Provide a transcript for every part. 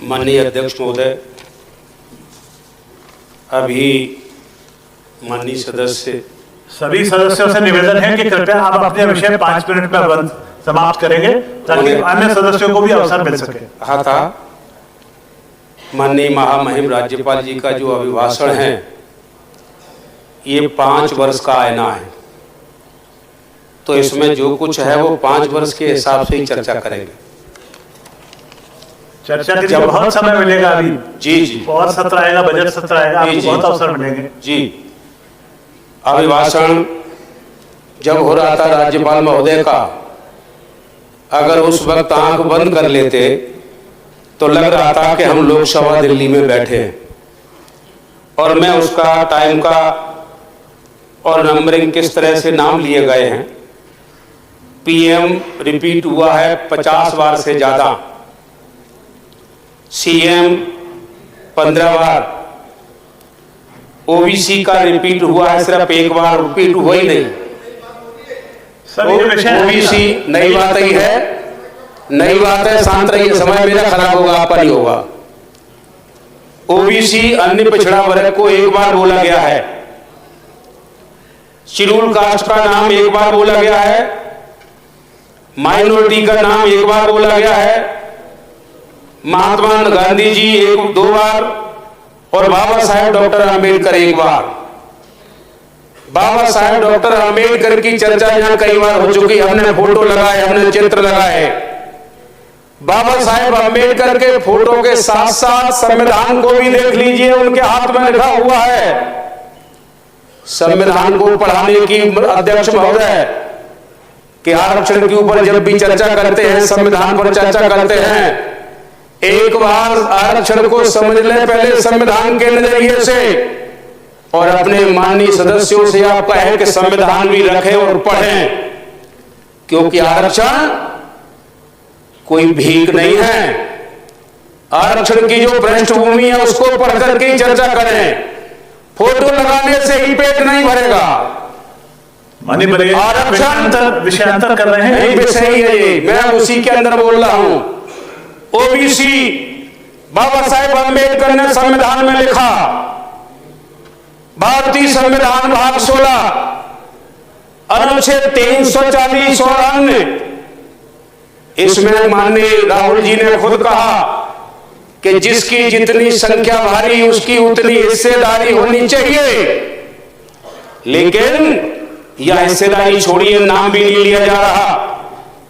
माननीय अध्यक्ष महोदय, अभी माननीय सदस्य सभी सदस्यों से निवेदन है कि कृपया आप अपने विषय 5 मिनट में समाप्त करेंगे ताकि अन्य सदस्यों को भी अवसर मिल सके। कहा था माननीय महामहिम राज्यपाल जी का जो अभिभाषण है ये 5 वर्ष का आईना है, तो इसमें जो कुछ है वो 5 वर्ष के हिसाब से ही चर्चा करेंगे। चर्चा के लिए बहुत समय मिलेगा अभी। जी बहुत सत्र आएगा, बजट सत्र आएगा, आपको बहुत अवसर मिलेंगे। जी, अभिभाषण जब हो रहा था राज्यपाल महोदय का, अगर उस वक्त आंख बंद कर लेते तो लग रहा था कि हम लोकसभा दिल्ली में बैठे हैं, और मैं उसका टाइम का और नंबरिंग किस तरह से नाम लिए गए हैं। पीएम रिपीट हुआ है 50 बार से ज्यादा, सीएम 15 बार, ओबीसी का रिपीट हुआ है सिर्फ 1 बार, रिपीट हुआ ही नहीं। ओबीसी नई बात ही है, नई बात है, शांत रहिए, समय मेरा खराब होगा, आपका नहीं होगा। ओबीसी अन्य पिछड़ा वर्ग को 1 बार बोला गया है, शेड्यूल कास्ट का नाम 1 बार बोला गया है, माइनॉरिटी का नाम 1 बार बोला गया है, महात्मा गांधी जी 1-2 बार, और बाबा साहेब डॉक्टर आम्बेडकर 1 बार। बाबा साहेब डॉक्टर आम्बेडकर की चर्चा यहाँ कई बार हो चुकी, हमने फोटो लगाए, हमने चित्र लगाए। बाबा साहेब आम्बेडकर के फोटो के साथ साथ संविधान को भी देख लीजिए, उनके हाथ में लिखा हुआ है। संविधान को पढ़ाने की अध्यक्ष महोदय कि आरक्षण के ऊपर जब भी चर्चा करते हैं, संविधान पर चर्चा करते हैं, एक बार आरक्षण को समझ लें पहले संविधान के नजरिए से, और अपने माननीय सदस्यों से आप कहें कि संविधान भी रखें और पढ़ें, क्योंकि आरक्षण कोई भीख नहीं है। आरक्षण की जो पृष्ठभूमि है उसको पढ़ करके चर्चा करें, फोटो लगाने से ही पेट नहीं भरेगा। आरक्षण विषयांतर कर रहे हैं, विषय ही है ये, मैं उसी के अंदर बोल रहा हूं। ओबीसी बाबा साहेब अम्बेडकर ने संविधान में लिखा, भारतीय संविधान भाग 16 अनुच्छेद 340 और अन्य, इसमें माननीय राहुल जी ने खुद कहा कि जिसकी जितनी संख्या भारी उसकी उतनी हिस्सेदारी होनी चाहिए, लेकिन यह हिस्सेदारी छोड़िए, नाम भी नहीं लिया जा रहा।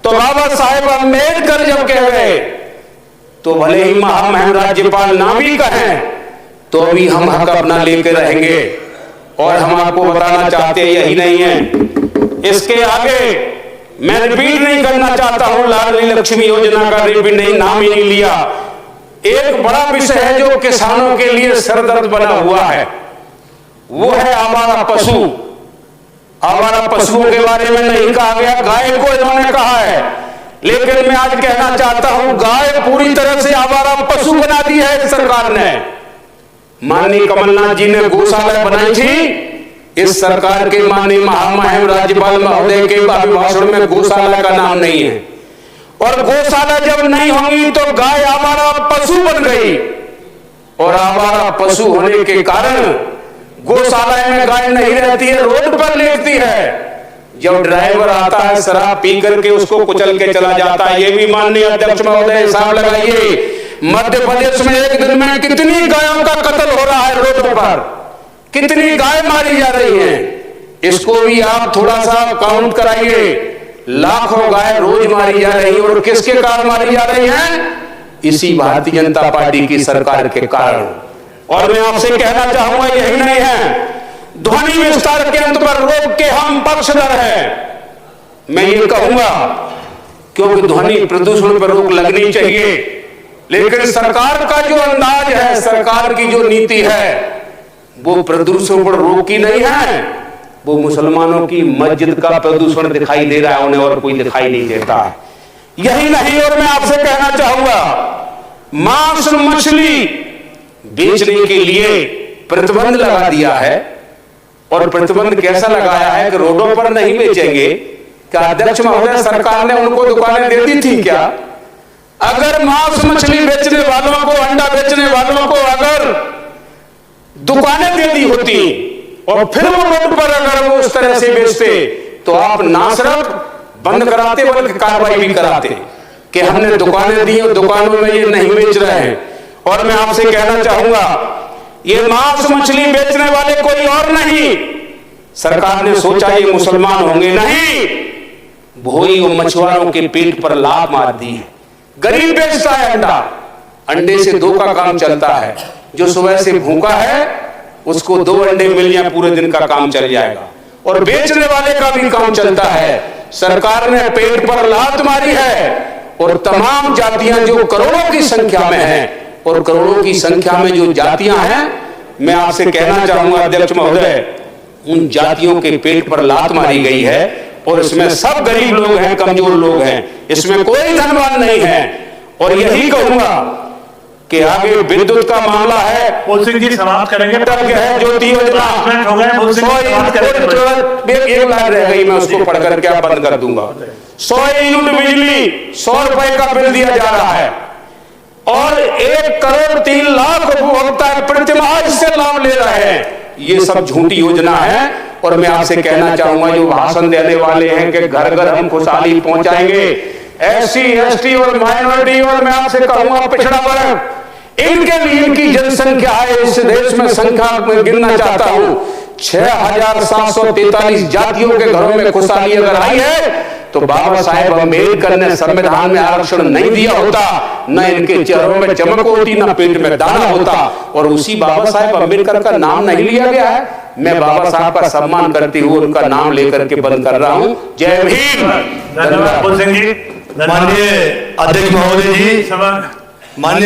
तो बाबा साहेब अम्बेडकर जब कह गए तो भले ही महामहिम राज्यपाल ना भी कहें तो भी हम हक अपना लेकर रहेंगे, और हम आपको बताना चाहते यही नहीं है। इसके आगे मैं रिपीट नहीं करना चाहता हूं, लाडली लक्ष्मी योजना का रिपीट नहीं, नाम ही नहीं लिया। एक बड़ा विषय है जो किसानों के लिए सरदर्द बना हुआ है, वो है आवारा पशु। आवारा पशुओं के बारे में नहीं कहा गया, गाय को इन्होंने कहा है, लेकिन मैं आज कहना चाहता हूं गाय पूरी तरह से आवारा पशु बना दी है सरकार ने। माननीय कमलनाथ जी ने गौशाला बनाई थी, इस सरकार के माननीय महामहिम राज्यपाल महोदय के अभिभाषण में गौशाला का नाम नहीं है, और गौशाला जब नहीं होगी तो गाय आवारा पशु बन गई, और आवारा पशु होने के कारण गौशाला में गाय नहीं रहती है, रोड पर लेटती है। जब ड्राइवर आता है शराब पी करके उसको कुचल के चला जाता है। ये भी माननीय अध्यक्ष महोदय हिसाब लगाइए, मध्य प्रदेश में एक दिन में कितनी गायों का कत्ल हो रहा है, रोड पर कितनी गाय मारी जा रही हैं, इसको भी आप थोड़ा सा काउंट कराइए। लाखों गाय रोज मारी जा रही है, और किसके कारण मारी जा रही हैं? इसी भारतीय जनता पार्टी की सरकार के कारण। और मैं आपसे कहना चाहूंगा यही नहीं है, ध्वनि विस्तार के अंत पर रोक के हम पक्षधर हैं। मैं ये कहूंगा क्योंकि ध्वनि प्रदूषण पर रोक लगनी चाहिए, लेकिन सरकार का जो अंदाज है, सरकार की जो नीति है, वो प्रदूषण पर रोक ही नहीं है, वो मुसलमानों की मस्जिद का प्रदूषण दिखाई दे रहा है उन्हें, और कोई दिखाई नहीं देता। यही नहीं, और मैं आपसे कहना चाहूंगा मांस मछली बेचने के लिए प्रतिबंध लगा दिया है, और प्रतिबंध कैसा लगाया है कि रोडों पर नहीं बेचेंगे। क्या अध्यक्ष महोदय सरकार ने उनको दुकानें दे दी थी क्या? अगर मांस मछली बेचने बेचने वालों को, अंडा बेचने वालों को अगर दुकानें दे दी होती और फिर वो रोड पर अगर वो उस तरह से बेचते तो आप ना सिर्फ बंद कराते बल्कि कार्रवाई भी कराते कि हमने दुकानें दी और दुकानों में ये नहीं बेच रहे हैं। और मैं आपसे कहना चाहूंगा, ये मांस मछली बेचने वाले कोई और नहीं, सरकार ने सोचा ये मुसलमान होंगे, नहीं, भोई और मछुआरों के पेट पर लात मार दी है। गरीब बेचता है अंडा, अंडे से दो का काम चलता है। जो सुबह से भूखा है उसको 2 अंडे मिल जाए, पूरे दिन का काम चल जाएगा। और बेचने वाले का भी काम चलता है। सरकार ने पेट पर लात मारी है और तमाम जातियां जो करोड़ों की संख्या में हैं, और करोड़ों की संख्या में जो जातियां हैं, मैं आपसे कहना चाहूंगा अध्यक्ष महोदय, उन जातियों के पेट पर लात मारी गई है। और इसमें सब गरीब लोग हैं, कमजोर लोग हैं, इसमें कोई धनवान नहीं है। और यही कहूंगा कि आगे विद्युत का मामला है, फूल सिंह जी समाप्त करेंगे। है ज्योति योजना, हो गए, फूल सिंह जी समाप्त करेंगे। एक लाइन रह गई, मैं उसको पढ़ करके आप बंद कर दूंगा। 100 यूनिट बिजली 100 रुपए का बिल दिया जा रहा है और 1 करोड़ 3 लाख उपभोक्ता प्रतिमाह इससे लाभ ले रहे हैं। ये सब झूठी योजना है। और मैं आपसे कहना चाहूंगा, जो भाषण देने वाले हैं कि घर घर हम खुशहाली पहुंचाएंगे, SC ST और माइनॉरिटी, और मैं आपसे कहूंगा पिछड़ा वर्ग, इनके लिए इनकी जनसंख्या है इस देश में, संख्या में गिनना चाहता हूं, 6743 जातियों के घरों में खुशहाली अगर आई है तो बाबा साहेब अम्बेडकर ने संविधान में आरक्षण नहीं दिया होता, न इनके चेहरों में चमक होती, न पेट में दाना होता। और उसी बाबा साहेब अम्बेडकर का नाम नहीं लिया गया है। मैं बाबा साहब का सम्मान करते हुए उनका नाम लेकर के बंद कर रहा हूं। जय भीम। धन्यवाद फूल सिंह जी। माननीय अध्यक्ष महोदय जी, माननीय